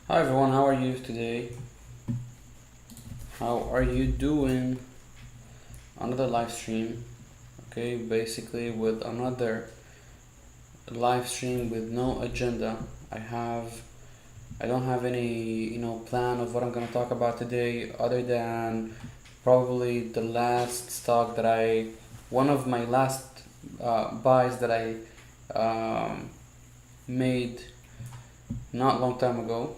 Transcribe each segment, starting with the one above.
Hi everyone, how are you today? How are you doing? Another live stream, okay, basically with another live stream with no agenda. I don't have any, plan of what I'm gonna talk about today other than probably the last stock that one of my last buys that I made not long time ago.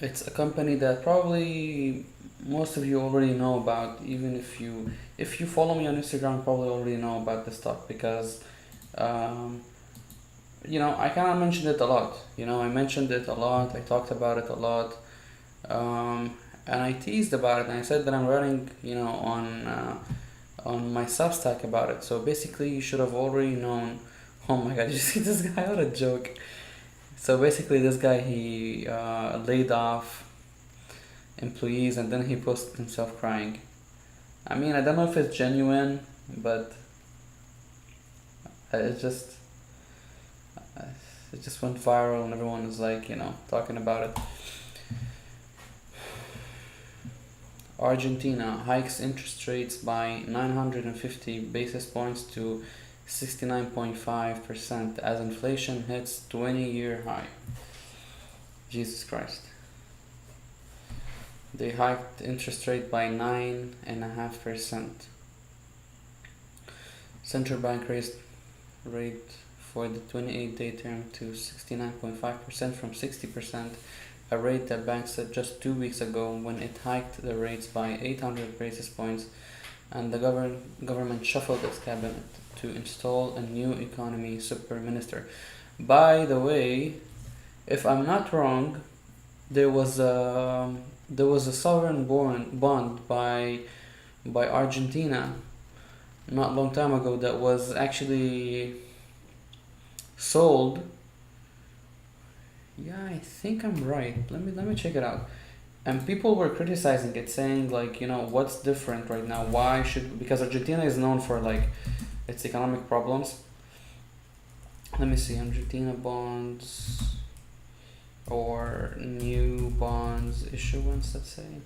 It's a company that probably most of you already know about. Even if you follow me on Instagram, probably already know about this stock because um, I kind of mentioned it a lot. I mentioned it a lot. I talked about it a lot, and I teased about it. And I said that I'm running, on my Substack about it. So basically, you should have already known. Oh my God! Did you see this guy? What a joke! So basically, this guy he laid off employees and then he posted himself crying. I mean, I don't know if it's genuine, but it just uh, it just went viral and everyone is like, talking about it. Argentina hikes interest rates by 950 basis points to 69.5% as inflation hits 20-year high. Jesus Christ. They hiked interest rate by 9.5%. Central bank raised rate for the 28-day term to 69.5% from 60%, a rate that banks set just 2 weeks ago when it hiked the rates by 800 basis points, and the government shuffled its cabinet to install a new economy super minister. By the way, if I'm not wrong, there was a sovereign bond by Argentina not long time ago that was actually sold. Yeah, I think I'm right. Let me check it out. And people were criticizing it, saying like, what's different right now? Why should because Argentina is known for like its economic problems. Let me see, Argentina bonds or new bonds issuance. Let's say.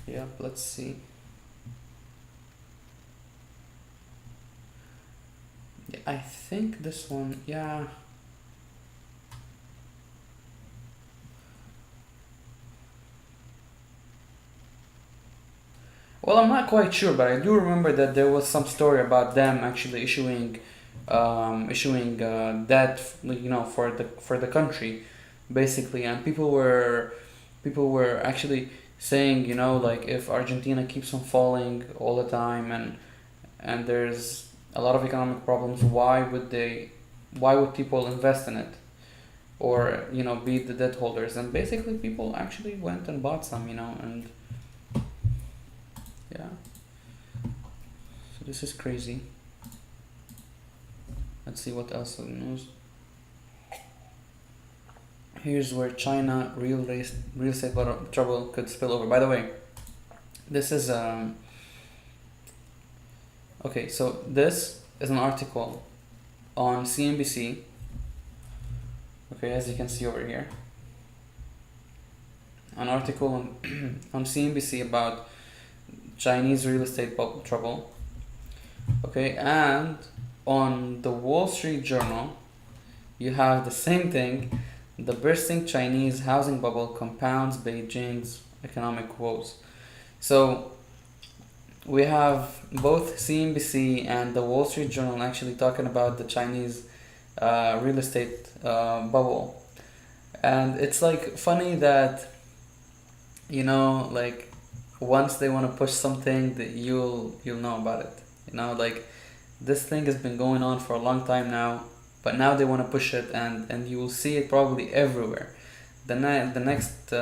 Yep. Let's see. Yeah, I think this one. Yeah. Well, I'm not quite sure, but I do remember that there was some story about them actually issuing debt, for the country, basically, and people were actually saying, like if Argentina keeps on falling all the time and there's a lot of economic problems, why would people invest in it or be the debt holders? And basically, people actually went and bought some, and yeah. So this is crazy. Let's see what else in the news. Here's where China real estate trouble could spill over. By the way, this is okay. So this is an article on CNBC. Okay, as you can see over here, an article on on CNBC about Chinese real estate trouble. Okay, and on the Wall Street Journal, you have the same thing. The bursting Chinese housing bubble compounds Beijing's economic woes. So we have both CNBC and the Wall Street Journal actually talking about the Chinese real estate bubble, and it's like funny that like once they want to push something that you'll know about it. Like this thing has been going on for a long time now, but now they want to push it, and you will see it probably everywhere. The next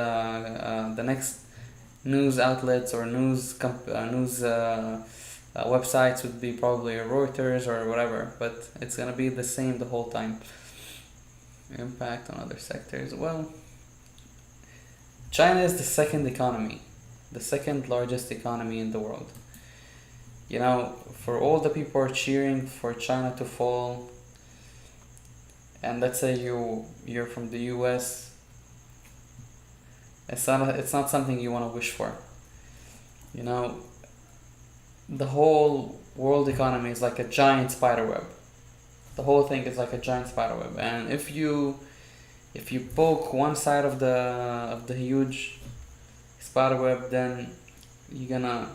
news outlets or news websites would be probably Reuters or whatever, but it's gonna be the same the whole time. Impact on other sectors. Well, China is the second largest economy in the world. For all the people are cheering for China to fall, and let's say you're from the U.S. It's not something you want to wish for. You know, the whole world economy is like a giant spider web. The whole thing is like a giant spider web, and if you poke one side of the huge spider web, then you're gonna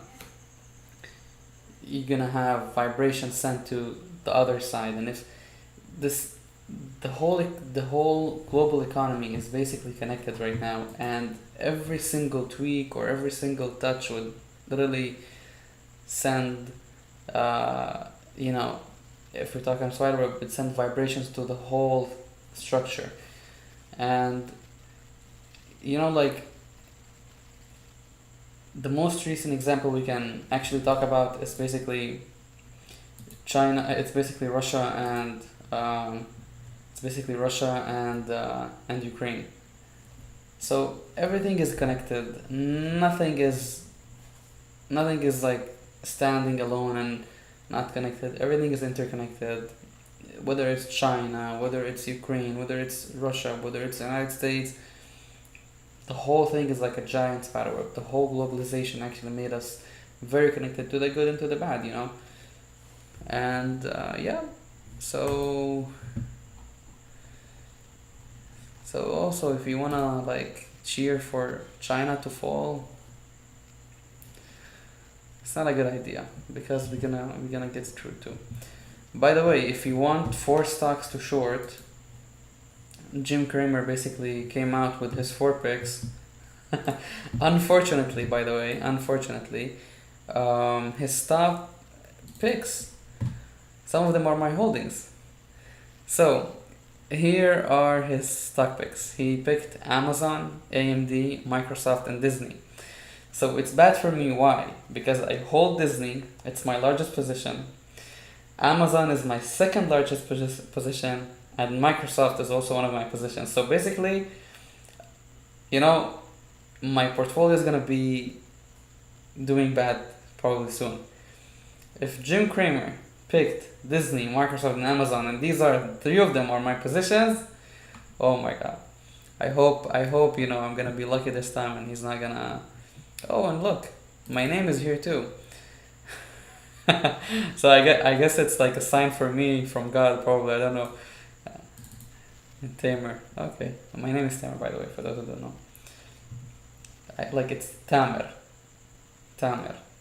you're gonna have vibrations sent to the other side. And if this the whole global economy is basically connected right now, and every single tweak or every single touch would literally send you know, if we're talking spider web, it sends vibrations to the whole structure. And you know, like, the most recent example we can actually talk about is basically China. It's basically Russia and and Ukraine. So everything is connected. Nothing is like standing alone and not connected. Everything is interconnected. Whether it's China, whether it's Ukraine, whether it's Russia, whether it's the United States, the whole thing is like a giant spider web. The whole globalization actually made us very connected to the good and to the bad, you know. And yeah, so also, if you wanna like cheer for China to fall, it's not a good idea, because we're gonna get screwed too. By the way, if you want 4 stocks to short, Jim Cramer basically came out with his 4 picks. Unfortunately, by the way, his top picks, some of them are my holdings. So here are his stock picks. He picked Amazon, AMD, Microsoft, and Disney. So it's bad for me. Why? Because I hold Disney. It's my largest position. Amazon is my second largest position, and Microsoft is also one of my positions. So basically, you know, my portfolio is gonna be doing bad probably soon. If Jim Cramer picked Disney, Microsoft, and Amazon, and these are 3 of them are my positions, oh my god. I hope you know, I'm gonna be lucky this time and he's not gonna. Oh, and look, my name is here too. So I guess it's like a sign for me from God, probably. I don't know. Tamer. Okay, my name is Tamer, by the way, for those who don't know. Like, it's Tamer,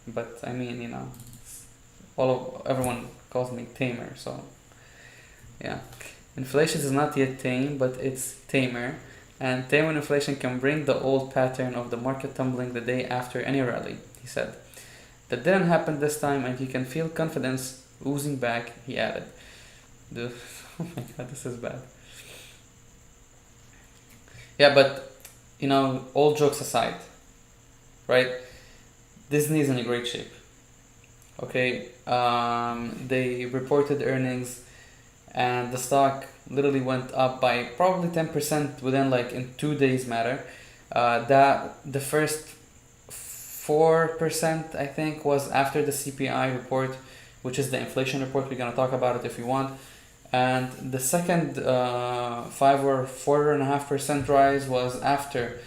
but I mean, you know, everyone calls me Tamer. So yeah, inflation is not yet tame, but it's tamer. And tame inflation can bring the old pattern of the market tumbling the day after any rally, he said. That didn't happen this time, and you can feel confidence oozing back, he added. Oh my god, this is bad. Yeah, but, you know, all jokes aside, right? Disney is in a great shape. Okay, they reported earnings, and the stock literally went up by probably 10% within, like, in 2 days matter. That the first 4%, I think, was after the CPI report, which is the inflation report. We're gonna talk about it if you want. And the second 5 or 4.5% rise was after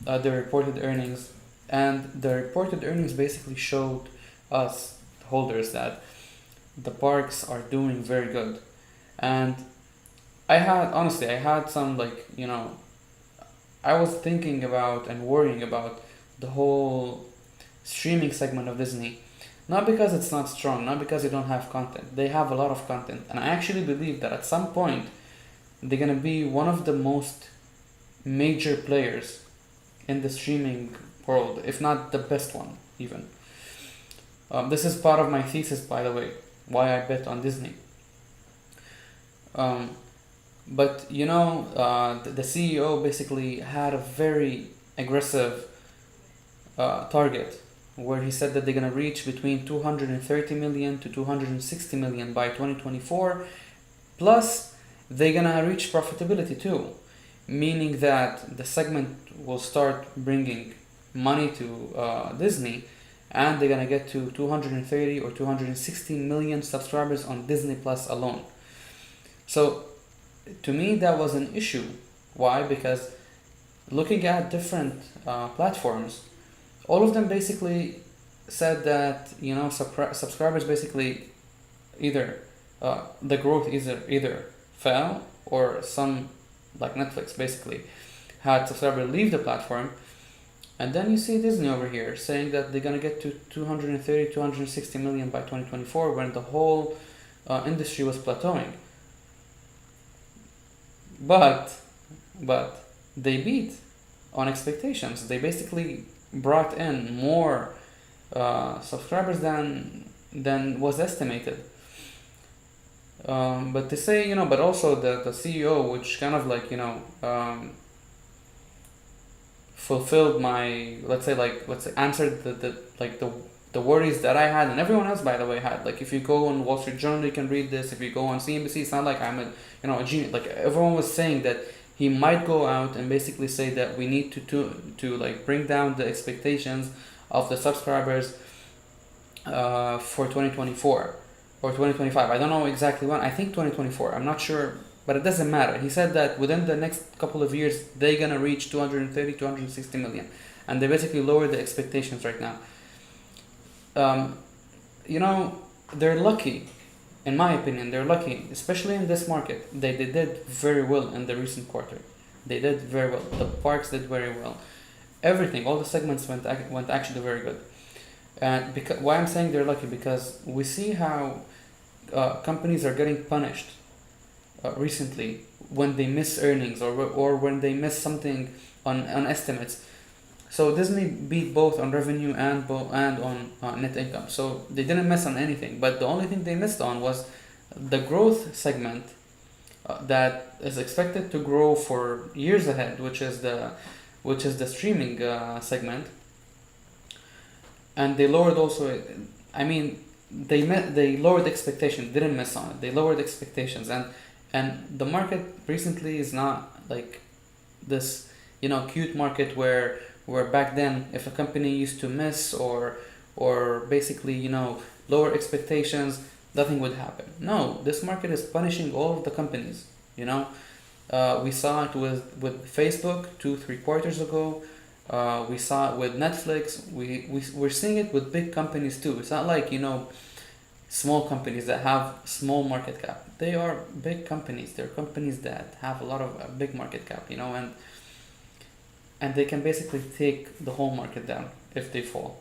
the reported earnings. And the reported earnings basically showed us holders that the parks are doing very good. And I had some, like, you know, I was thinking about and worrying about the whole streaming segment of Disney. Not because it's not strong, not because they don't have content. They have a lot of content. And I actually believe that at some point, they're going to be one of the most major players in the streaming world, if not the best one, even. This is part of my thesis, by the way, why I bet on Disney. But, you know, the CEO basically had a very aggressive target, where he said that they're going to reach between 230 million to 260 million by 2024, plus they're going to reach profitability too, meaning that the segment will start bringing money to Disney, and they're going to get to 230 or 260 million subscribers on Disney Plus alone. So to me, that was an issue. Why? Because looking at different platforms, all of them basically said that subscribers basically either the growth either fell, or some, like Netflix basically, had subscribers leave the platform. And then you see Disney over here saying that they're gonna get to 230, 260 million by 2024, when the whole industry was plateauing. But they beat on expectations. They basically brought in more subscribers than was estimated. But to say, but also the CEO, which kind of like, fulfilled my, let's say answered the worries that I had, and everyone else, by the way, had. Like, if you go on Wall Street Journal, you can read this. If you go on CNBC, it's not like I'm a genius. Like, everyone was saying that he might go out and basically say that we need to like bring down the expectations of the subscribers for 2024 or 2025. I don't know exactly when. I think 2024. I'm not sure, but it doesn't matter. He said that within the next couple of years, they're gonna reach 230, 260 million, and they basically lowered the expectations right now. They're lucky. In my opinion, they're lucky, especially in this market. They did very well in the recent quarter. They did very well. The parks did very well. Everything, all the segments went actually very good. And why I'm saying they're lucky, because we see how companies are getting punished recently when they miss earnings, or when they miss something on estimates. So Disney beat both on revenue and on net income. So they didn't miss on anything. But the only thing they missed on was the growth segment that is expected to grow for years ahead, which is the streaming segment. And they lowered also. I mean, they lowered expectations. Didn't miss on it. They lowered expectations, and the market recently is not like this, cute market where back then, if a company used to miss or basically lower expectations, nothing would happen. No, this market is punishing all of the companies. We saw it with Facebook 2-3 quarters ago. We saw it with Netflix. We're seeing it with big companies too. It's not like small companies that have small market cap. They are big companies. They're companies that have a lot of big market cap. And they can basically take the whole market down if they fall.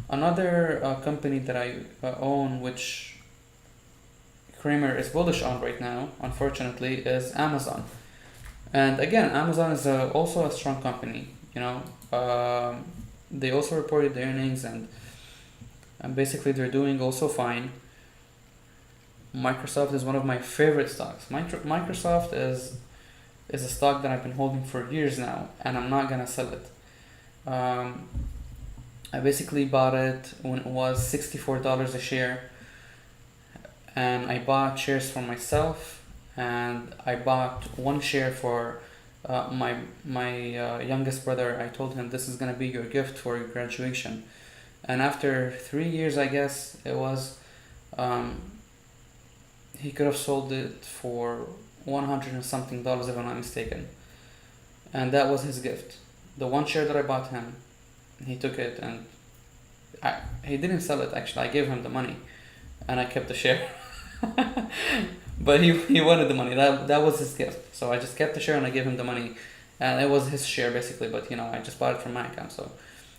Another company that I own, which Kramer is bullish on right now, unfortunately, is Amazon. And again, Amazon is also a strong company. They also reported their earnings, and basically they're doing also fine. Microsoft is one of my favorite stocks. Microsoft is a stock that I've been holding for years now, and I'm not gonna sell it. I basically bought it when it was $64 a share, and I bought shares for myself, and I bought one share for my youngest brother. I told him, this is gonna be your gift for your graduation. And after 3 years, I guess it was, he could have sold it for $100 and something if I'm not mistaken, and that was his gift. The one share that I bought him, he took it, and he didn't sell it. Actually, I gave him the money, and I kept the share. But he wanted the money. That was his gift. So I just kept the share and I gave him the money, and it was his share basically. But I just bought it from my account. So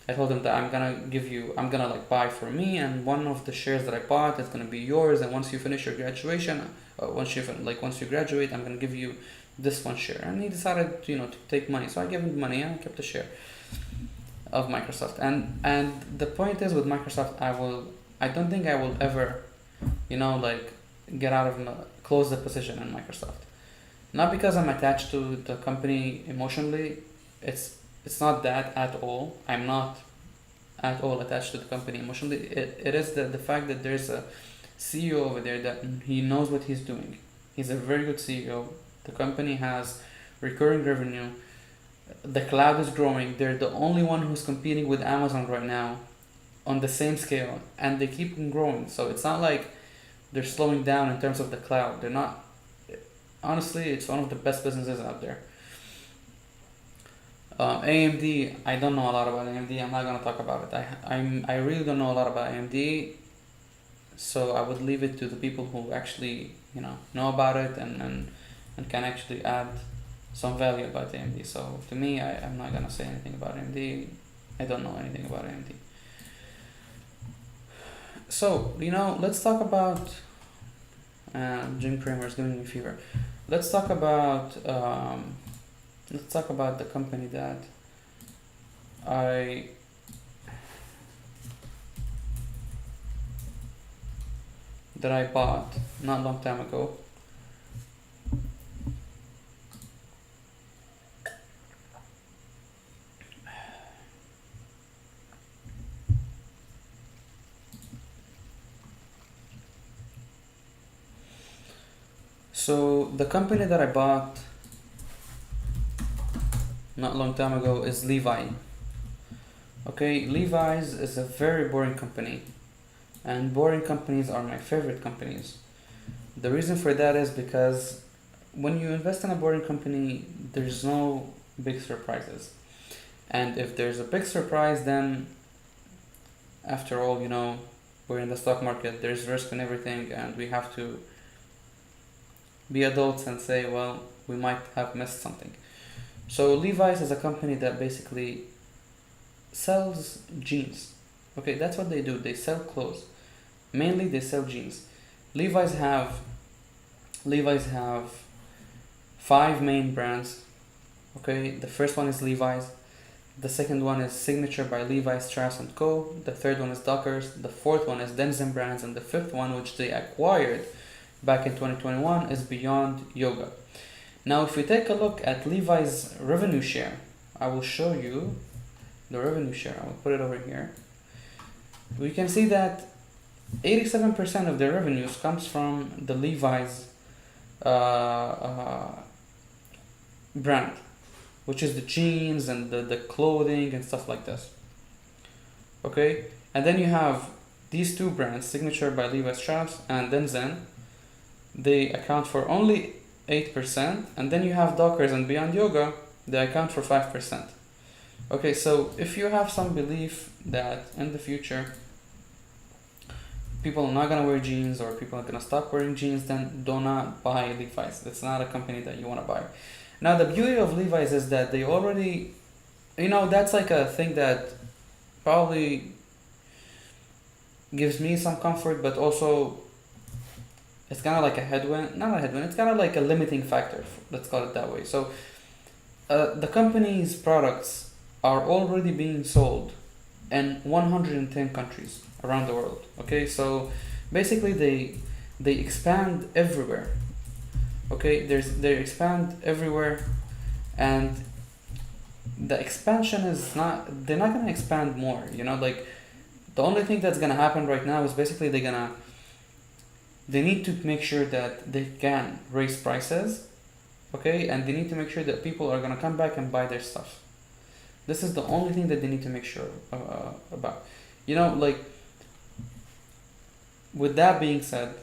I told him that I'm gonna like buy for me, and one of the shares that I bought is gonna be yours. And once you finish your graduation, once you graduate, I'm gonna give you this one share. And he decided to take money. So I gave him the money and I kept the share of Microsoft. And the point is, with Microsoft, I don't think I will ever get out of close the position in Microsoft. Not because I'm attached to the company emotionally. It's not that at all. I'm not at all attached to the company emotionally. It is the fact that there's a CEO over there that he knows what he's doing. He's a very good CEO. The company has recurring revenue. The cloud is growing. They're the only one who's competing with Amazon right now on the same scale, and they keep on growing. So it's not like they're slowing down in terms of the cloud. They're not. Honestly, it's one of the best businesses out there. AMD, I don't know a lot about AMD. I'm not gonna talk about it. I really don't know a lot about AMD, so I would leave it to the people who actually know about it and can actually add some value about AMD. So to me, I'm not gonna say anything about AMD. I don't know anything about AMD. So let's talk about Jim Cramer's giving me fever. Let's talk about the company that I bought not long time ago. So the company that I bought not long time ago is Levi. Okay, Levi's is a very boring company, and boring companies are my favorite companies. The reason for that is because when you invest in a boring company, there's no big surprises. And if there's a big surprise, then after all, we're in the stock market, there's risk in everything, and we have to be adults and say, well, we might have missed something. So Levi's is a company that basically sells jeans. Okay, that's what they do. They sell clothes. Mainly they sell jeans. Levi's have 5 main brands. Okay, the first one is Levi's. The second one is Signature by Levi Strauss & Co. The third one is Dockers. The fourth one is Denizen Brands. And the fifth one, which they acquired back in 2021, is Beyond Yoga. Now, if we take a look at Levi's revenue share, I will show you the revenue share. I will put it over here. We can see that 87% of their revenues comes from the Levi's brand, which is the jeans and the clothing and stuff like this. Okay, and then you have these 2 brands, Signature by Levi Strauss and Denizen. They account for only 8%, and then you have Dockers and Beyond Yoga. They account for 5%. Okay, so if you have some belief that in the future people are not gonna wear jeans, or people are gonna stop wearing jeans, then do not buy Levi's. It's not a company that you wanna buy. Now, the beauty of Levi's is that they already, that's like a thing that probably gives me some comfort, but also it's kind of like a headwind. Not a headwind, it's kind of like a limiting factor. Let's call it that way. So the company's products are already being sold in 110 countries around the world. Okay, so basically they expand everywhere. Okay, they expand everywhere, and the expansion is not, they're not gonna expand more. Like, the only thing that's gonna happen right now is basically they need to make sure that they can raise prices. Okay, and they need to make sure that people are gonna come back and buy their stuff. This is the only thing that they need to make sure about. Like, with that being said,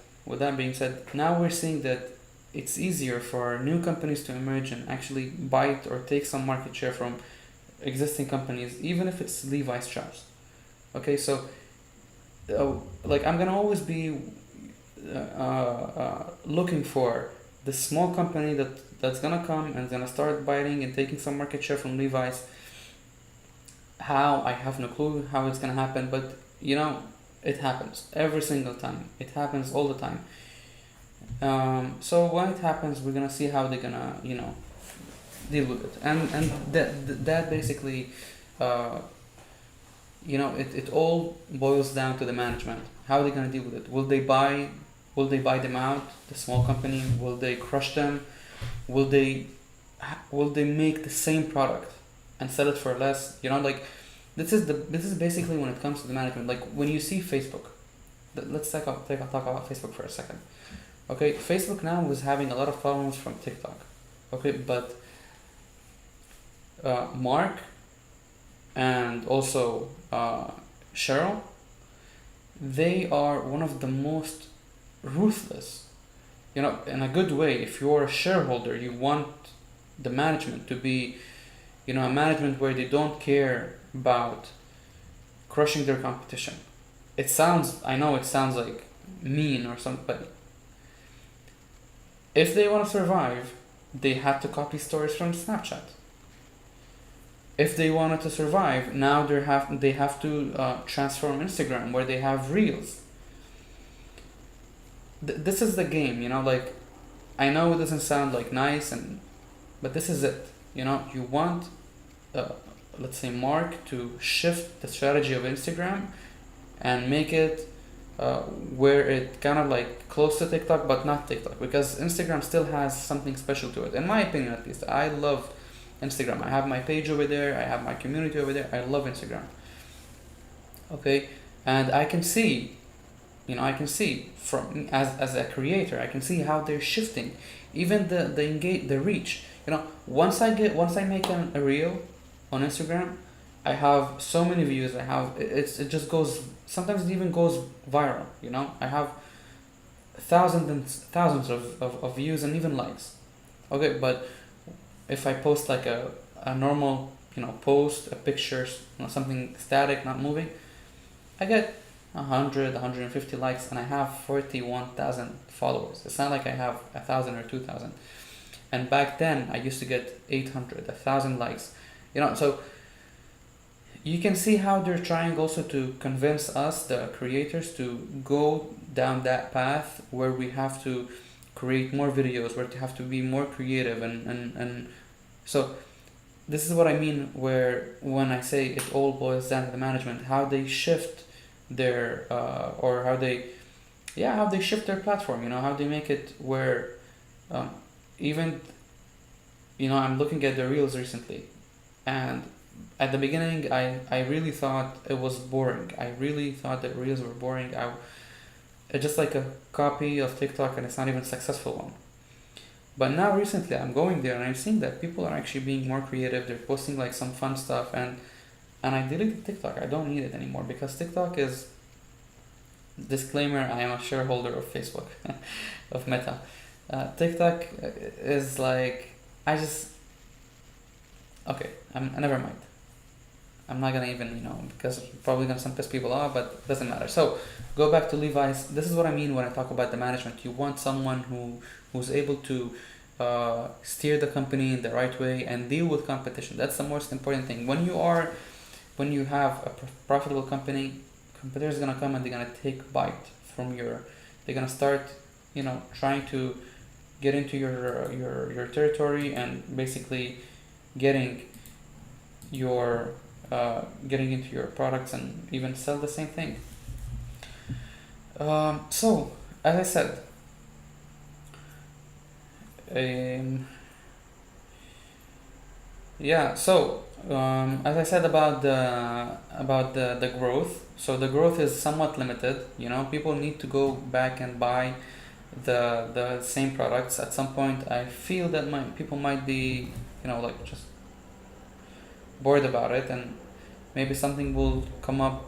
now we're seeing that it's easier for new companies to emerge and actually bite or take some market share from existing companies, even if it's Levi Strauss. Okay, so like, I'm gonna always be looking for the small company that's gonna come and gonna start biting and taking some market share from Levi's. How? I have no clue how it's gonna happen, but it happens every single time. It happens all the time. So when it happens, we're gonna see how they're gonna deal with it, and that basically it all boils down to the management. How are they gonna deal with it? Will they buy them out, the small company? Will they crush them? Will they make the same product and sell it for less? Like, this is basically when it comes to the management. Like, when you see Facebook, let's talk about Facebook for a second. Okay, Facebook now was having a lot of problems from TikTok. Okay, but Mark and also Cheryl, they are one of the most ruthless, in a good way. If you're a shareholder, you want the management to be a management where they don't care about crushing their competition. I know it sounds like mean or something, but if they want to survive, they had to copy stories from Snapchat. If they wanted to survive, now they have to transform Instagram, where they have reels. This is the game, like, I know it doesn't sound like nice, but this is it. You want, uh, let's say, Mark to shift the strategy of Instagram and make it where it kind of like close to TikTok, but not TikTok, because Instagram still has something special to it, in my opinion at least. I love Instagram. I have my page over there. I have my community over there. I love Instagram. Okay, and I can see, from as a creator, I can see how they're shifting, even the reach. Once I make a reel on Instagram, I have so many views. It just goes, sometimes it even goes viral. I have thousands and thousands of views and even likes. Okay, but if I post like a normal, post, a picture, something static, not moving, I get 100, 150 likes, and I have 41,000 followers. It's not like I have 1,000 or 2,000. And back then, I used to get 800, 1,000 likes. So you can see how they're trying also to convince us, the creators, to go down that path where we have to create more videos, where we have to be more creative, and so this is what I mean when I say it all boils down to the management, how they shift their or how they shift their platform, how they make it where even I'm looking at the reels recently, and at the beginning I really thought it was boring. I really thought that reels were boring. It's just like a copy of TikTok, and it's not even a successful one. But now recently I'm going there and I'm seeing that people are actually being more creative. They're posting like some fun stuff, and I deleted TikTok. I don't need it anymore, because TikTok is, disclaimer, I am a shareholder of Facebook, of Meta. TikTok is like, okay, never mind. I'm not gonna even, because it's probably gonna some piss people off, but it doesn't matter. So go back to Levi's. This is what I mean when I talk about the management. You want someone who's able to steer the company in the right way and deal with competition. That's the most important thing. When you have a profitable company, competitors are gonna come and they're gonna take bite from they're gonna start, trying to get into your territory, and basically getting into your products and even sell the same thing. So as I said, as I said about the growth, so the growth is somewhat limited. People need to go back and buy the same products. At some point, I feel that people might be, like, just bored about it, and maybe something will come up,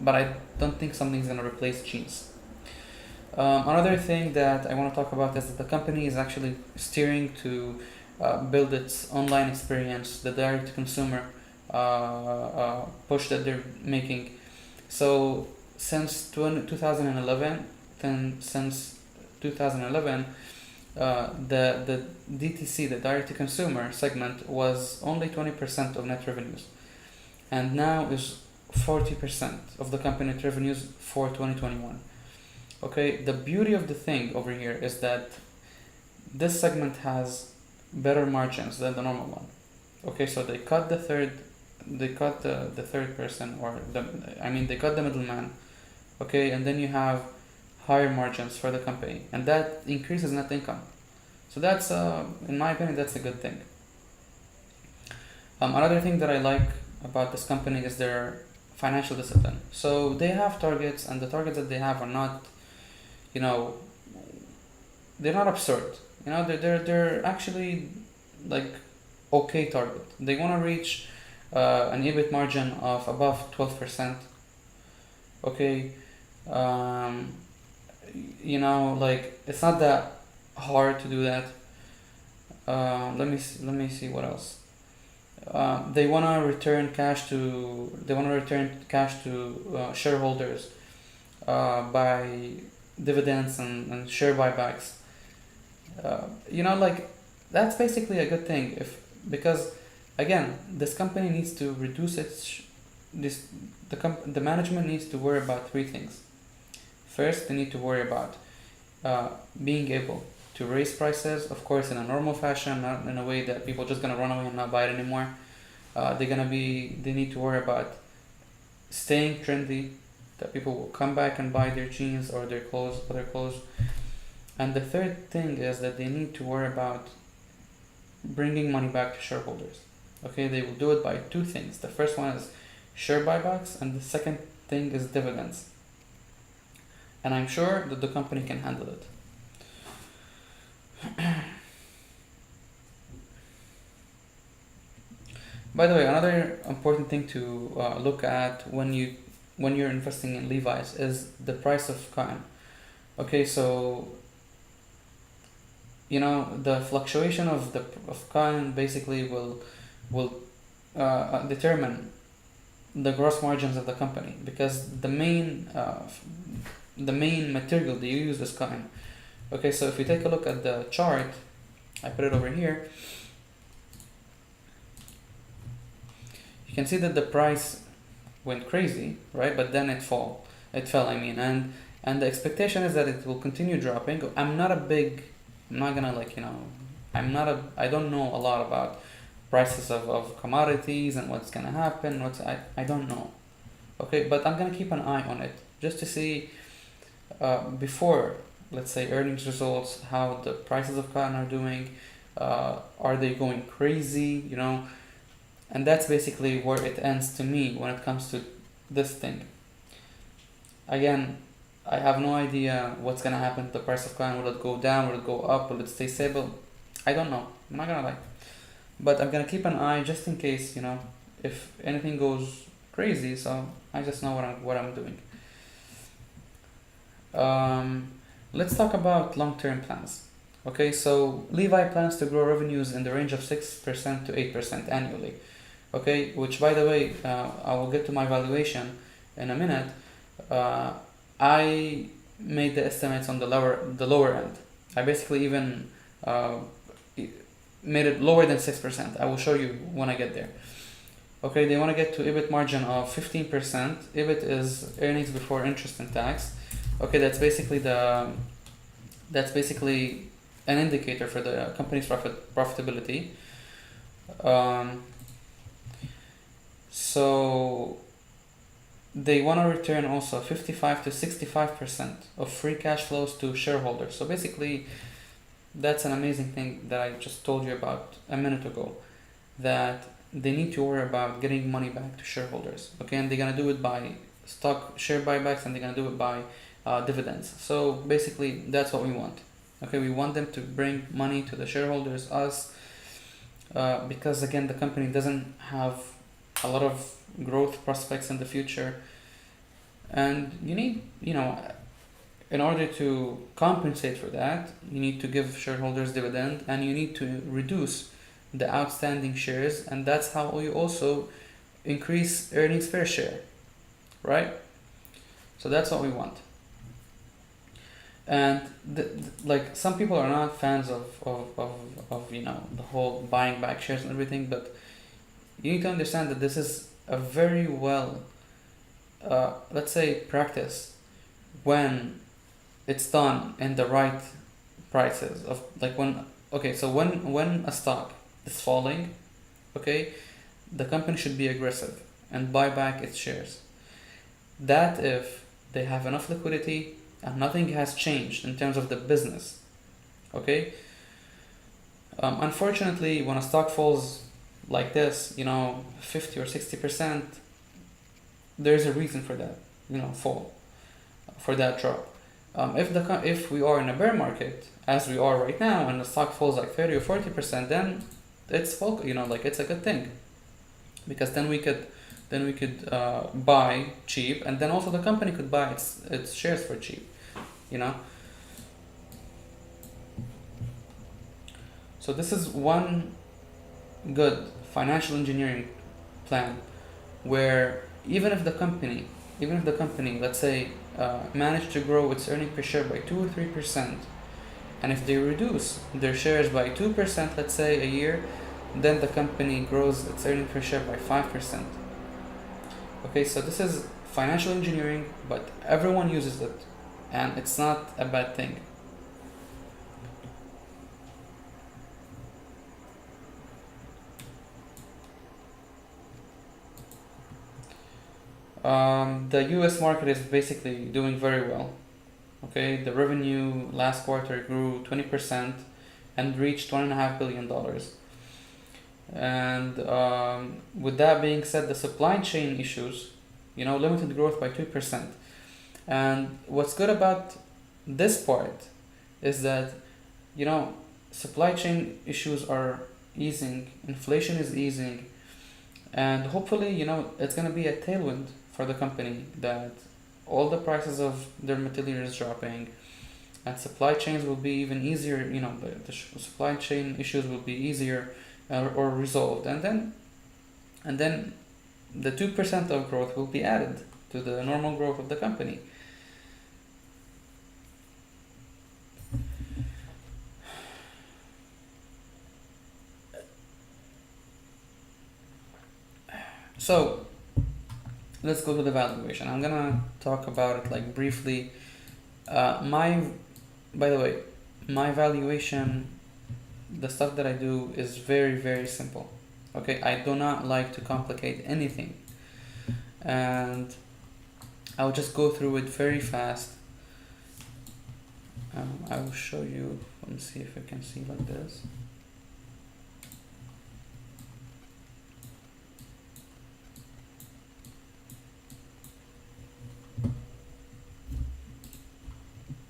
but I don't think something's gonna replace jeans. Another thing that I want to talk about is that the company is actually steering to build its online experience, the direct consumer push that they're making. So since 2011, the DTC, the direct to consumer segment, was only 20% of net revenues, and now is 40% of the company net revenues for 2021. Okay, the beauty of the thing over here is that this segment has better margins than the normal one. Okay, so they cut the third person, they cut the middleman. Okay, and then you have higher margins for the company, and that increases net income. So that's, in my opinion, that's a good thing. Another thing that I like about this company is their financial discipline. So they have targets, and the targets that they have are not, they're not absurd. They're actually like okay target. They want to reach an EBIT margin of above 12%. Okay, like, it's not that hard to do that. Let me see what else. They want to return cash to shareholders by dividends and share buybacks. Like that's basically a good thing if because again this company needs to reduce its this the management needs to worry about three things. First, they need to worry about being able to raise prices, of course, in a normal fashion, not in a way that people are just gonna run away and not buy it anymore. They need to worry about staying trendy, that people will come back and buy their jeans or their clothes. And the third thing is that they need to worry about bringing money back to shareholders. Okay, they will do it by two things. The first one is share buybacks, and the second thing is dividends. And I'm sure that the company can handle it. By the way, another important thing to look at when you're investing in Levi's is the price of cotton. Okay, so the fluctuation of cotton basically will determine the gross margins of the company, because the main material they use is cotton. Okay, so if you take a look at the chart, I put it over here. You can see that the price went crazy, right? But then it fell. I mean, and the expectation is that it will continue dropping. I'm not gonna I don't know a lot about prices of commodities and what's gonna happen. I don't know. Okay, but I'm gonna keep an eye on it just to see before, let's say, earnings results, how the prices of cotton are doing. Are they going crazy? And that's basically where it ends to me when it comes to this thing. Again, I have no idea what's gonna happen to the price of cotton. Will it go down? Will it go up? Will it stay stable? I don't know. I'm not gonna lie. But I'm gonna keep an eye just in case, if anything goes crazy, so I just know what I'm doing. Let's talk about long-term plans. Okay, so Levi plans to grow revenues in the range of 6% to 8% annually. Okay, which, by the way, I will get to my valuation in a minute. I made the estimates on the lower end. I basically even made it lower than 6%. I will show you when I get there. Okay, they want to get to EBIT margin of 15%. EBIT is earnings before interest and tax. Okay, that's basically an indicator for the company's profitability. So they want to return also 55 to 65% of free cash flows to shareholders. So basically, that's an amazing thing that I just told you about a minute ago, that they need to worry about getting money back to shareholders. Okay, and they're gonna do it by stock share buybacks, and they're gonna do it by dividends. So basically, that's what we want. Okay, we want them to bring money to the shareholders, us, because again, the company doesn't have a lot of growth prospects in the future, and you need, in order to compensate for that, you need to give shareholders dividend, and you need to reduce the outstanding shares, and that's how you also increase earnings per share, right? So that's what we want. And like, some people are not fans of the whole buying back shares and everything, but you need to understand that this is a very well, let's say, practice when it's done in the right prices of, like, when a stock is falling, okay, the company should be aggressive and buy back its shares. That if they have enough liquidity and nothing has changed in terms of the business, okay. Unfortunately, when a stock falls like this, 50 or 60%, there's a reason for that, fall, for that drop. If we are in a bear market, as we are right now, and the stock falls like 30 or 40%, then it's it's a good thing, because then we could buy cheap, and then also the company could buy its shares for cheap, So this is one good financial engineering plan, where even if the company, let's say, managed to grow its earning per share by 2 or 3%, and if they reduce their shares by 2%, let's say a year, then the company grows its earning per share by 5%. Okay, so this is financial engineering, but everyone uses it, and it's not a bad thing. The US market is basically doing very well. Okay, the revenue last quarter grew 20% and reached $1.5 billion. And with that being said, the supply chain issues, limited growth by 2%. And what's good about this part is that, supply chain issues are easing, inflation is easing, and hopefully, it's going to be a tailwind for the company, that all the prices of their materials is dropping, and supply chains will be even easier. The supply chain issues will be easier or resolved, and then the 2% of growth will be added to the normal growth of the company. So let's go to the valuation. I'm gonna talk about it like briefly. By the way, my valuation, the stuff that I do is very, very simple. Okay, I do not like to complicate anything, and I'll just go through it very fast. I will show you. Let me see if I can see like this.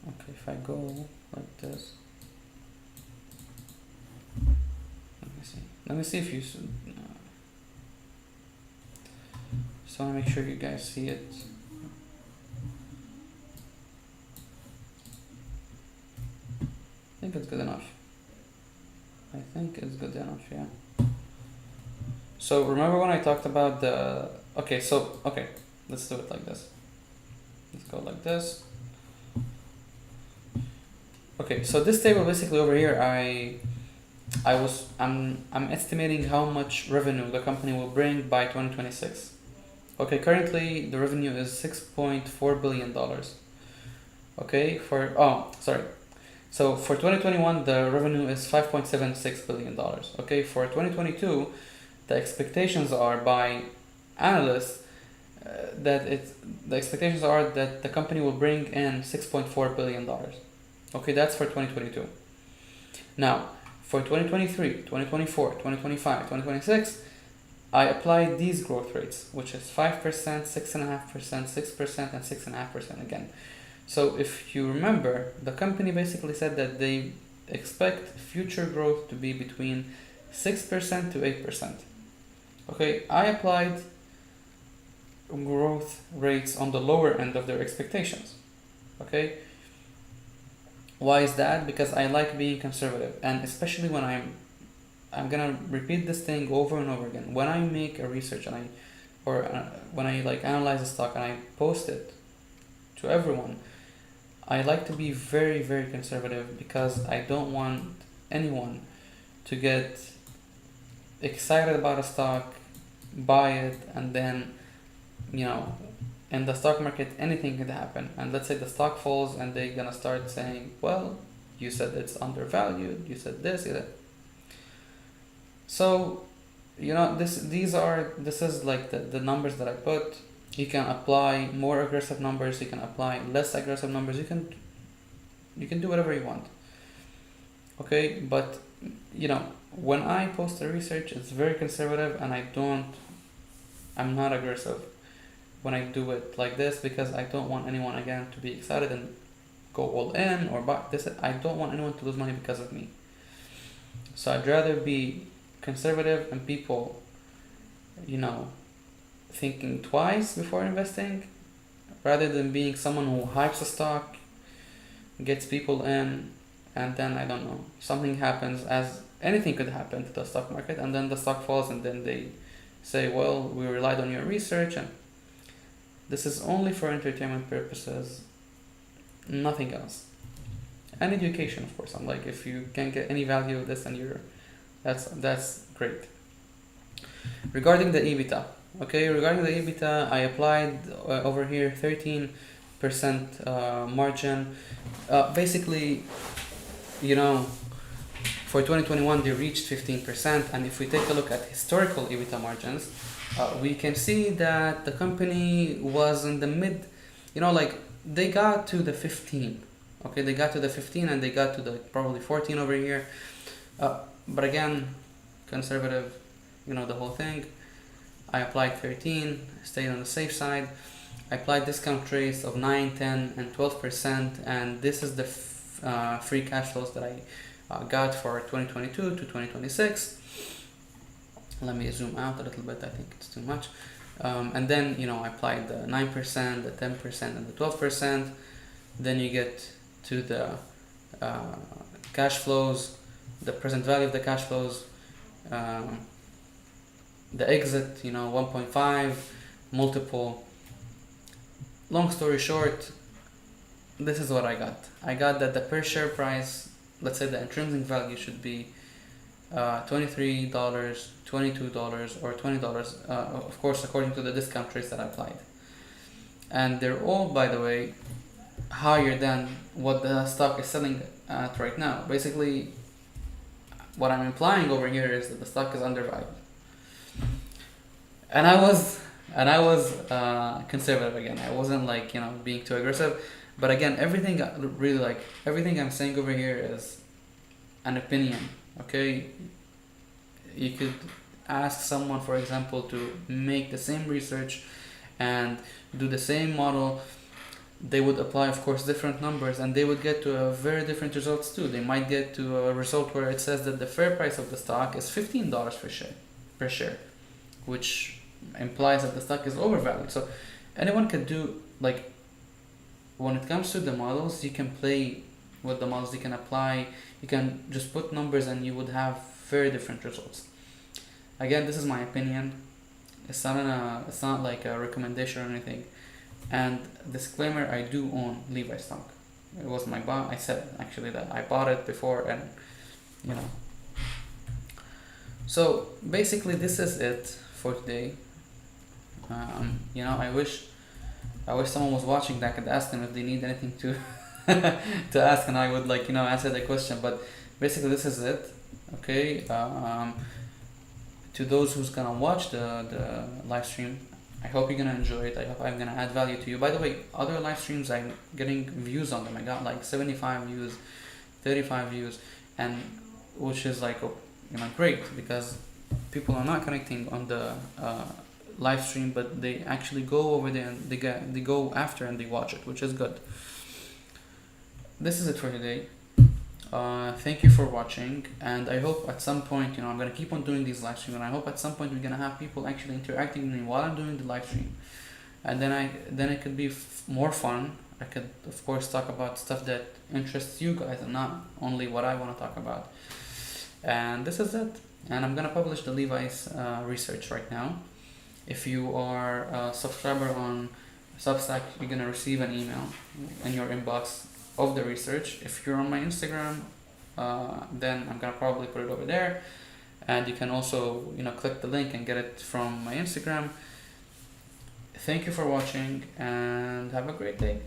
Okay, if I go like this. Let me see if you. Just want to make sure you guys see it. I think it's good enough. Yeah. So remember when I talked about the. Okay, let's do it like this. Let's go like this. Okay, so this table basically over here, I'm estimating how much revenue the company will bring by 2026. Okay, currently the revenue is $6.4 billion. Okay, so for 2021 the revenue is $5.76 billion. Okay, for 2022 the expectations are by analysts the expectations are that the company will bring in $6.4 billion. Okay, that's for 2022. Now, for 2023, 2024, 2025, 2026, I applied these growth rates, which is 5%, 6.5%, 6%, and 6.5% again. So if you remember, the company basically said that they expect future growth to be between 6% to 8%. Okay, I applied growth rates on the lower end of their expectations. Okay, why is that? Because I like being conservative, and especially when I'm gonna repeat this thing over and over again. When I make a research when I like analyze a stock and I post it to everyone, I like to be very, very conservative, because I don't want anyone to get excited about a stock, buy it, and then, in the stock market anything could happen, and let's say the stock falls and they're gonna start saying, well, you said it's undervalued, you said this, you said. So this is like the numbers that I put. You can apply more aggressive numbers, you can apply less aggressive numbers, you can do whatever you want. Okay, but when I post the research, it's very conservative, and I'm not aggressive when I do it like this, because I don't want anyone again to be excited and go all in or buy this. I don't want anyone to lose money because of me. So I'd rather be conservative and people, thinking twice before investing, rather than being someone who hypes a stock, gets people in, and then I don't know, something happens, as anything could happen to the stock market, and then the stock falls, and then they say, well, we relied on your research, and this is only for entertainment purposes, nothing else. And education, of course. I'm like, if you can get any value of this, and that's great. Regarding the EBITDA, okay, regarding the EBITDA, I applied over here 13% margin. Basically, for 2021 they reached 15%, and if we take a look at historical EBITDA margins, we can see that the company was in the mid, they got to the 15. Okay, they got to the 15, and they got to the probably 14 over here. But again, conservative, the whole thing. I applied 13, stayed on the safe side. I applied discount rates of 9, 10, and 12%, and this is the free cash flows that I got for 2022 to 2026. Let me zoom out a little bit, I think it's too much. And then, I applied the 9%, the 10%, and the 12%. Then you get to the cash flows, the present value of the cash flows, the exit, 1.5 multiple. Long story short, this is what I got. I got that the per share price, let's say the intrinsic value, should be $23, $22, or $20, of course, according to the discount rates that I applied. And they're all, by the way, higher than what the stock is selling at right now. Basically, what I'm implying over here is that the stock is undervalued. And I was conservative again. I wasn't being too aggressive. But again, everything I'm saying over here is an opinion. Okay, you could ask someone, for example, to make the same research and do the same model. They would apply, of course, different numbers, and they would get to a very different results too. They might get to a result where it says that the fair price of the stock is $15 per share, which implies that the stock is overvalued. So anyone can do, when it comes to the models, you can play with the models, you can apply, you can just put numbers, and you would have very different results. Again, this is my opinion. It's not like a recommendation or anything. And disclaimer, I do own Levi stock. It was my I said actually that I bought it before, and So basically, this is it for today. I wish someone was watching that could ask them if they need anything to to ask, and I would answer the question. But basically, this is it. Okay. To those who's gonna watch the live stream, I hope you're gonna enjoy it. I hope I'm gonna add value to you. By the way, other live streams, I'm getting views on them. I got 75 views, 35 views, and which is great, because people are not connecting on the live stream, but they actually go over there and they go after and they watch it, which is good. This is it for today. Thank you for watching, and I hope at some point, I'm gonna keep on doing these live streams, and I hope at some point we're gonna have people actually interacting with me while I'm doing the live stream, and then it could be more fun. I could, of course, talk about stuff that interests you guys and not only what I want to talk about. And this is it. And I'm gonna publish the Levi's research right now. If you are a subscriber on Substack, you're gonna receive an email in your inbox of the research. If you're on my Instagram, then I'm gonna probably put it over there, and you can also click the link and get it from my Instagram. Thank you for watching, and have a great day.